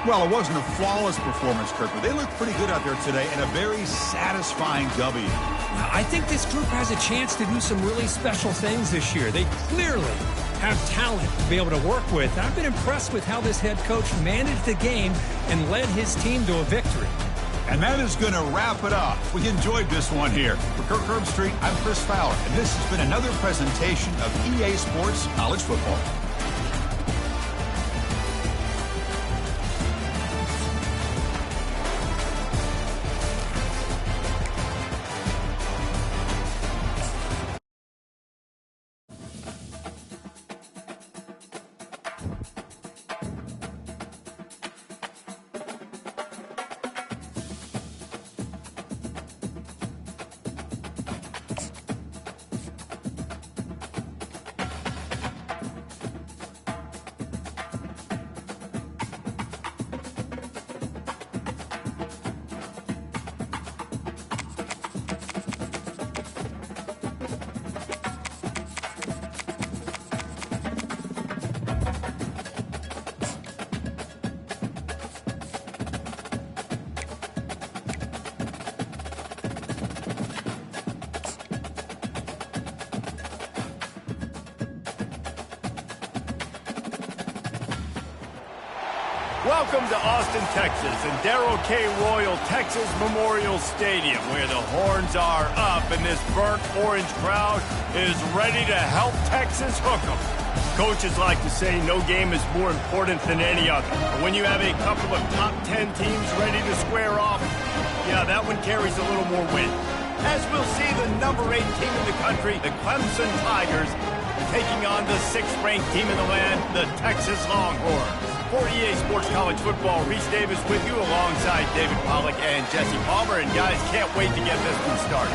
Well, it wasn't a flawless performance, Kirk, but they looked pretty good out there today and a very satisfying W. Well, I think this group has a chance to do some really special things this year. They clearly have talent to be able to work with. I've been impressed with how this head coach managed the game and led his team to a victory. And that is going to wrap it up. We enjoyed this one here. For Kirk Herbstreit, I'm Chris Fowler, and this has been another presentation of EA Sports College Football. Welcome to Austin, Texas, and Darrell K. Royal Texas Memorial Stadium, where the horns are up and this burnt orange crowd is ready to help Texas hook 'em. Coaches like to say no game is more important than any other. But when you have a couple of top 10 teams ready to square off, yeah, that one carries a little more weight. As we'll see the number 8 team in the country, the Clemson Tigers, taking on the 6th-ranked team in the land, the Texas Longhorns. For EA Sports College Football, Reese Davis with you alongside David Pollack and Jesse Palmer. And guys, can't wait to get this one started.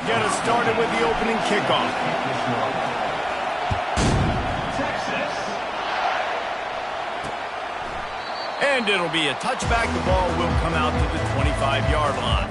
Get us started with the opening kickoff. Texas. And it'll be a touchback. The ball will come out to the 25-yard line.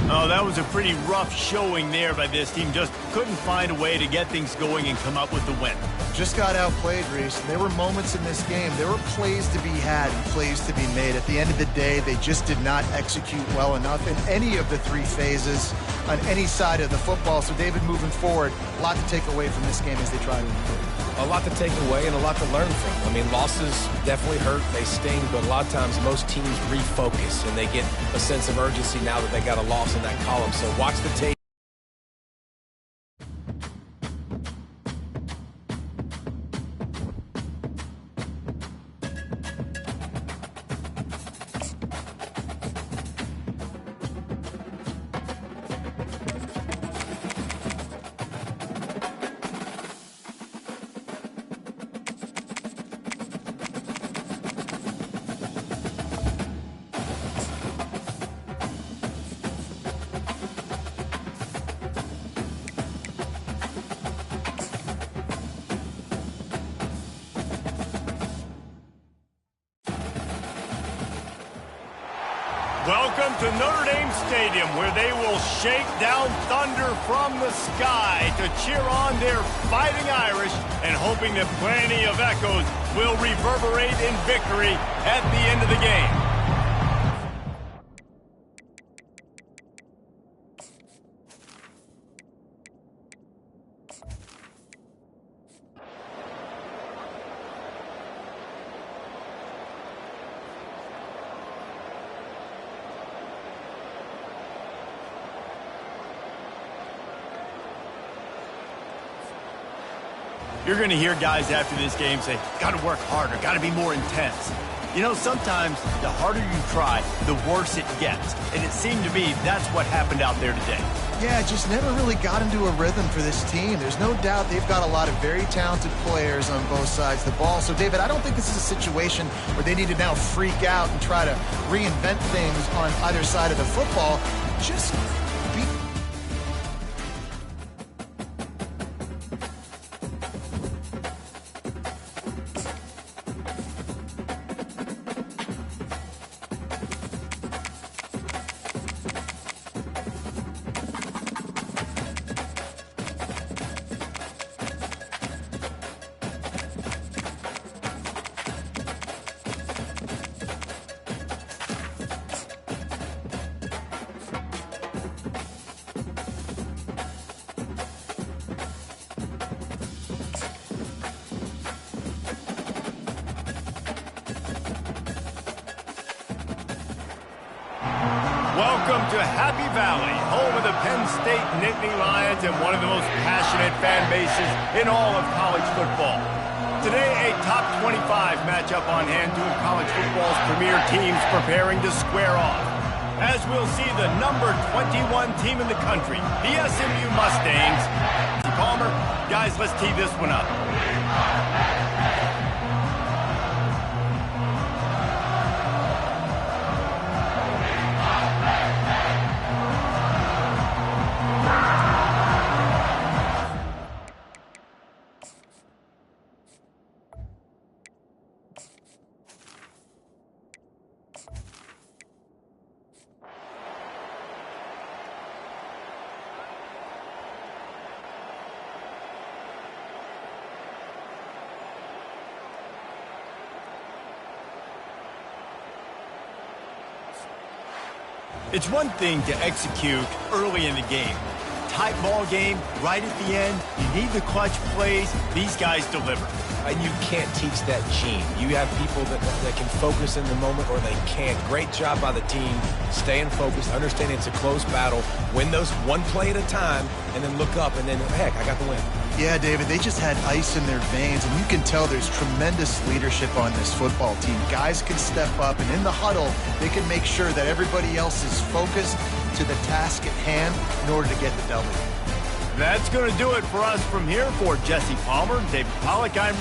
Oh, that was a pretty rough showing there by this team. Just couldn't find a way to get things going and come up with the win. Just got outplayed, Reese. There were moments in this game. There were plays to be had and plays to be made. At the end of the day, they just did not execute well enough in any of the three phases on any side of the football. So, David, moving forward, a lot to take away from this game as they try to improve. A lot to take away and a lot to learn from. I mean, losses definitely hurt, they sting, but a lot of times most teams refocus and they get a sense of urgency now that they got a loss in that column. So watch the tape. Welcome to Notre Dame Stadium, where they will shake down thunder from the sky to cheer on their Fighting Irish and hoping that plenty of echoes will reverberate in victory at the end of the game. You're going to hear guys after this game say, got to work harder, got to be more intense. You know, sometimes the harder you try, the worse it gets. And it seemed to me that's what happened out there today. Yeah, just never really got into a rhythm for this team. There's no doubt they've got a lot of very talented players on both sides of the ball. So, David, I don't think this is a situation where they need to now freak out and try to reinvent things on either side of the football. Just be... Welcome to Happy Valley, home of the Penn State Nittany Lions and one of the most passionate fan bases in all of college football. Today, a top 25 matchup on hand, two of college football's premier teams preparing to square off. As we'll see the number 21 team in the country, the SMU Mustangs. Palmer, guys, let's tee this one up. It's one thing to execute early in the game. Tight ball game, right at the end, you need the clutch plays. These guys deliver. And you can't teach that gene. You have people that can focus in the moment or they can't. Great job by the team, staying focused, understanding it's a close battle, win those one play at a time, and then look up and then, heck, I got the win. Yeah, David, they just had ice in their veins, and you can tell there's tremendous leadership on this football team. Guys can step up, and in the huddle, they can make sure that everybody else is focused to the task at hand in order to get the W. That's going to do it for us from here. For Jesse Palmer, David Pollack, I'm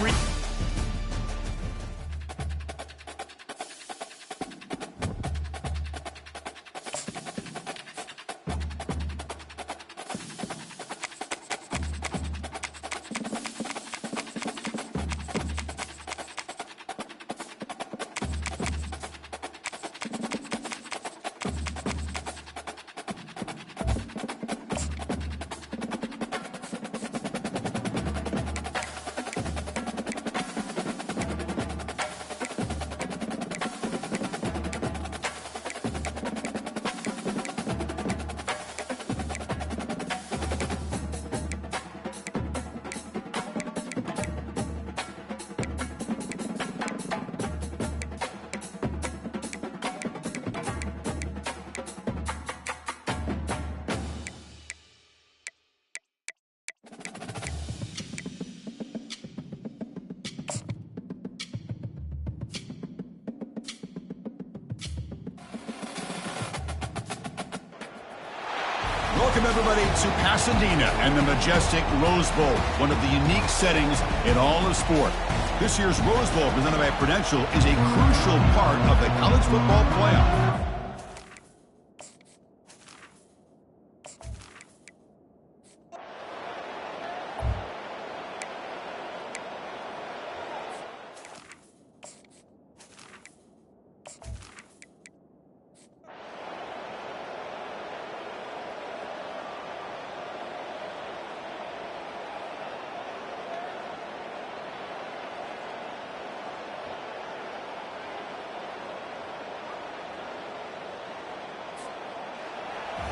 Welcome, everybody, to Pasadena and the majestic Rose Bowl, one of the unique settings in all of sport. This year's Rose Bowl, presented by Prudential, is a crucial part of the college football playoff.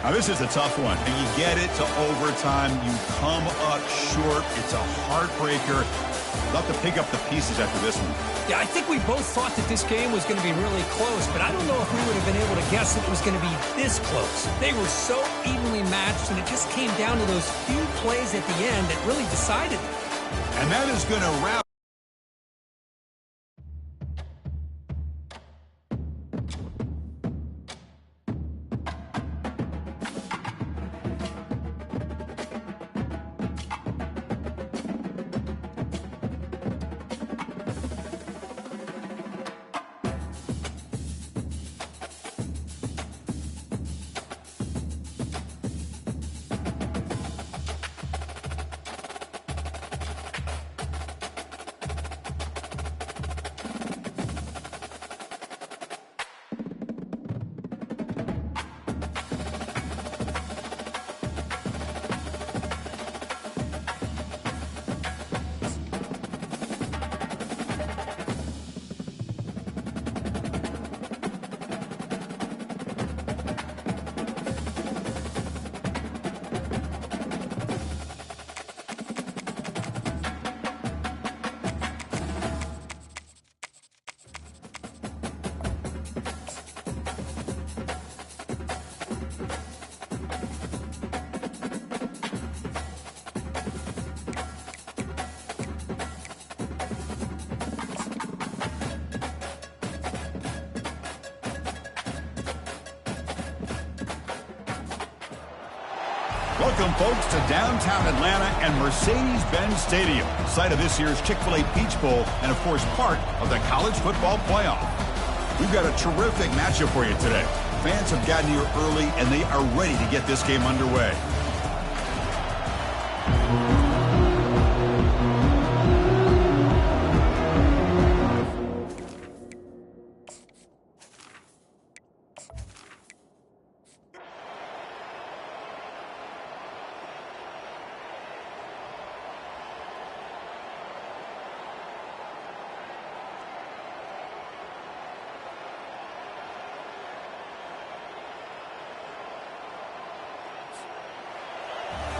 Now, this is a tough one, and you get it to overtime. You come up short. It's a heartbreaker. They'll have to pick up the pieces after this one. Yeah, I think we both thought that this game was going to be really close, but I don't know if we would have been able to guess that it was going to be this close. They were so evenly matched, and it just came down to those few plays at the end that really decided it. And that is going to wrap. Welcome, folks, to downtown Atlanta and Mercedes-Benz Stadium, site of this year's Chick-fil-A Peach Bowl and, of course, part of the college football playoff. We've got a terrific matchup for you today. Fans have gotten here early, and they are ready to get this game underway.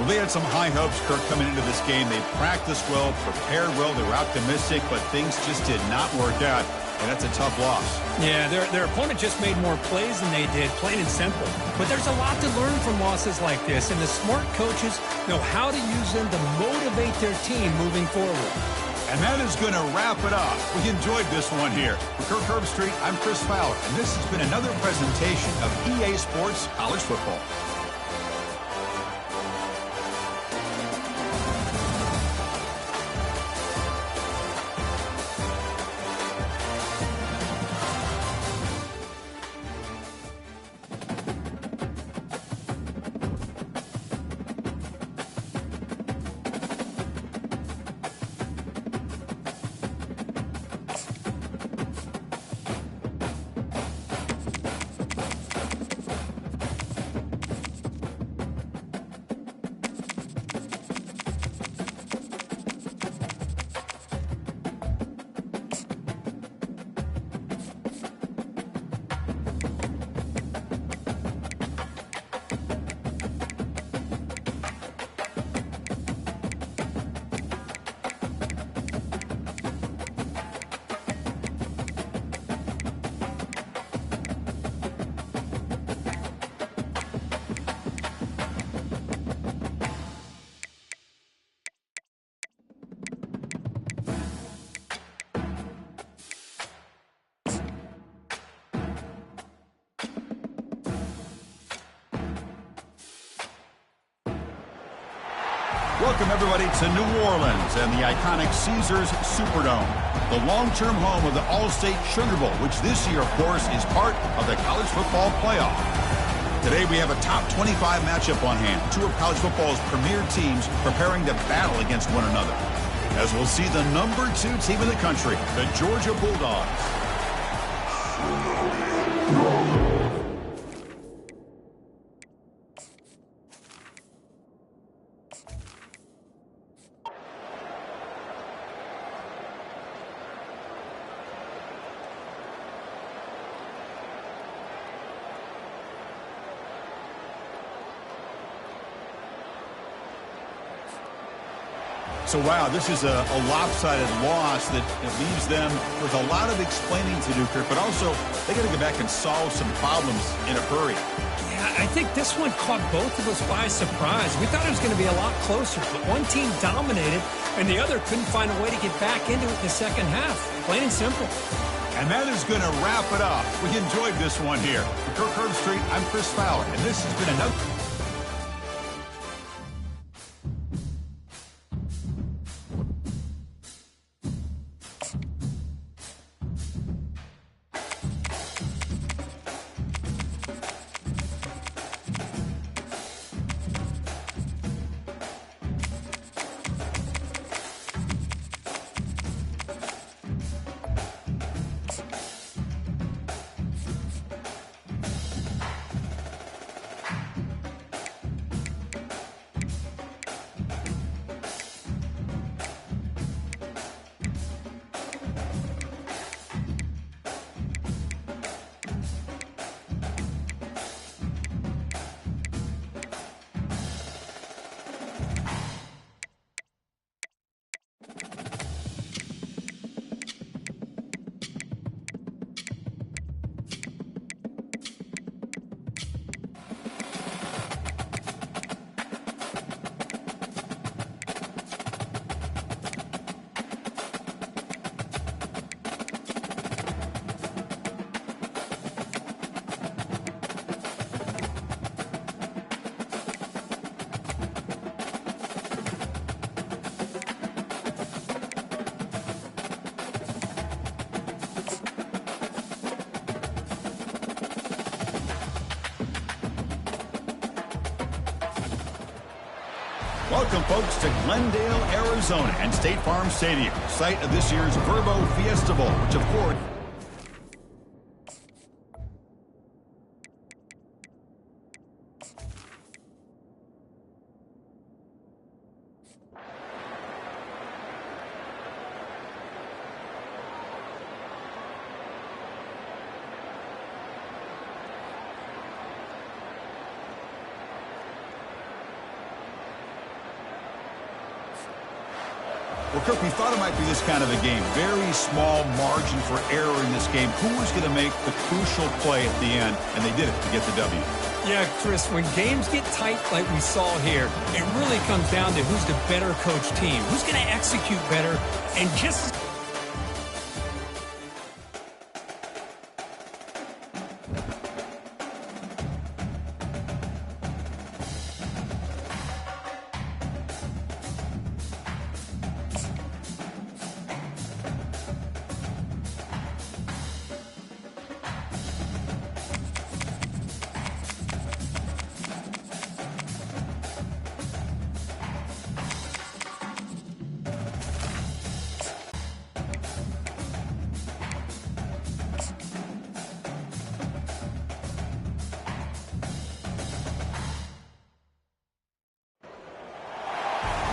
Well, they had some high hopes, Kirk, coming into this game. They practiced well, prepared well, they were optimistic, but things just did not work out, and that's a tough loss. Yeah, their opponent just made more plays than they did, plain and simple. But there's a lot to learn from losses like this, and the smart coaches know how to use them to motivate their team moving forward. And that is going to wrap it up. We enjoyed this one here. For Kirk Herbstreit, I'm Chris Fowler, and this has been another presentation of EA Sports College Football. Welcome, everybody, to New Orleans and the iconic Caesars Superdome, the long-term home of the All-State Sugar Bowl, which this year, of course, is part of the college football playoff. Today, we have a top 25 matchup on hand, two of college football's premier teams preparing to battle against one another, as we'll see the number 2 team in the country, the Georgia Bulldogs. So, wow, this is a lopsided loss that leaves them with a lot of explaining to do, Kirk, but also they got to go back and solve some problems in a hurry. Yeah, I think this one caught both of us by surprise. We thought it was going to be a lot closer, but one team dominated and the other couldn't find a way to get back into it in the second half. Plain and simple. And that is going to wrap it up. We enjoyed this one here. For Kirk Herbstreit, I'm Chris Fowler, and this has been another... Welcome, folks, to Glendale, Arizona, and State Farm Stadium, site of this year's Verbo Fiesta Bowl, which, of course... Well, Kirk, we thought it might be this kind of a game. Very small margin for error in this game. Who was going to make the crucial play at the end? And they did it to get the W. Yeah, Chris, when games get tight like we saw here, it really comes down to who's the better coach team, who's going to execute better, and just...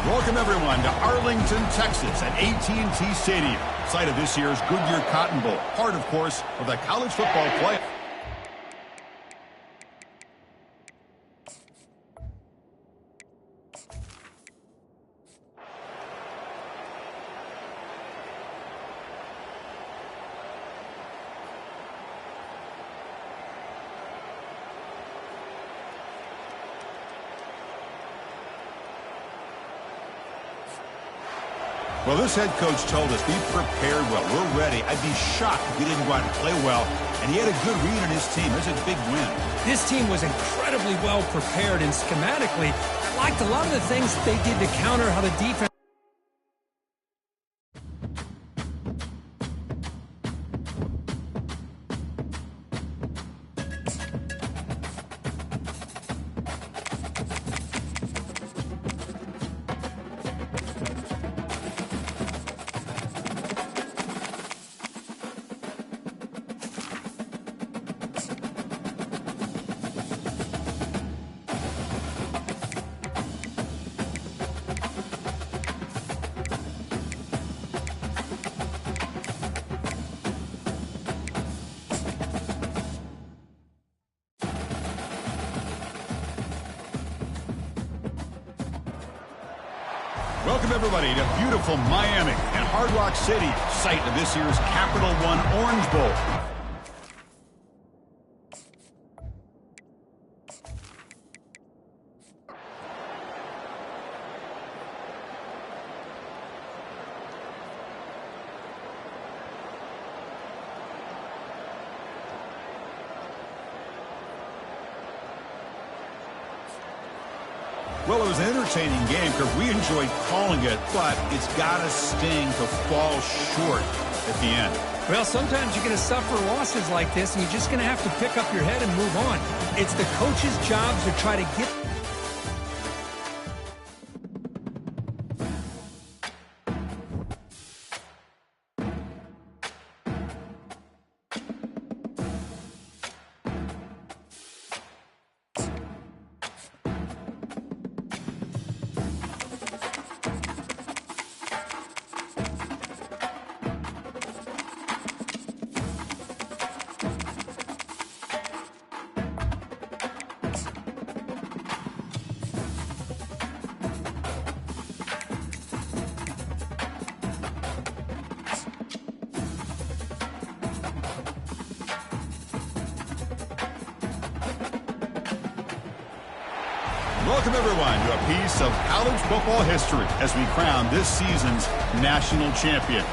Welcome, everyone, to Arlington, Texas at AT&T Stadium, site of this year's Goodyear Cotton Bowl, part, of course, of the college football playoff. Well, this head coach told us, be prepared well. We're ready. I'd be shocked if he didn't go out and play well. And he had a good read on his team. That's a big win. This team was incredibly well prepared, and schematically, I liked a lot of the things they did to counter how the defense. Welcome, everybody, to beautiful Miami and Hard Rock City, site of this year's Capital One Orange Bowl. Well, it was an entertaining game because we enjoyed calling it, but it's got to sting to fall short at the end. Well, sometimes you're going to suffer losses like this, and you're just going to have to pick up your head and move on. It's the coach's job to try to get... Welcome, everyone, to a piece of college football history as we crown this season's national champion.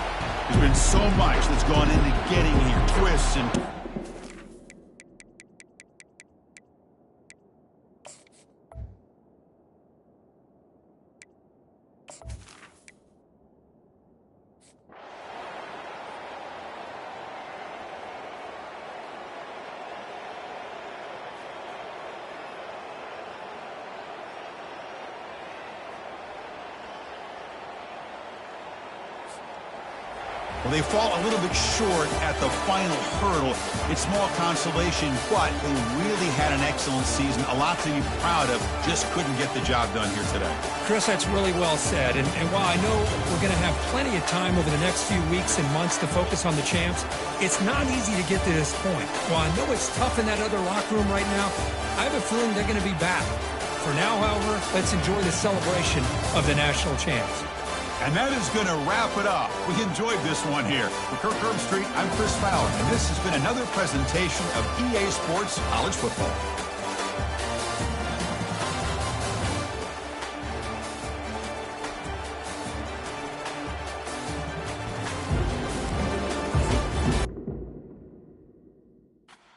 There's been so much that's gone into getting here, twists and... Well, they fall a little bit short at the final hurdle. It's small consolation, but they really had an excellent season. A lot to be proud of. Just couldn't get the job done here today. Chris, that's really well said. And while I know we're going to have plenty of time over the next few weeks and months to focus on the champs, it's not easy to get to this point. While I know it's tough in that other locker room right now, I have a feeling they're going to be back. For now, however, let's enjoy the celebration of the national champs. And that is going to wrap it up. We enjoyed this one here. For Kirk Herbstreit, I'm Chris Fowler, and this has been another presentation of EA Sports College Football.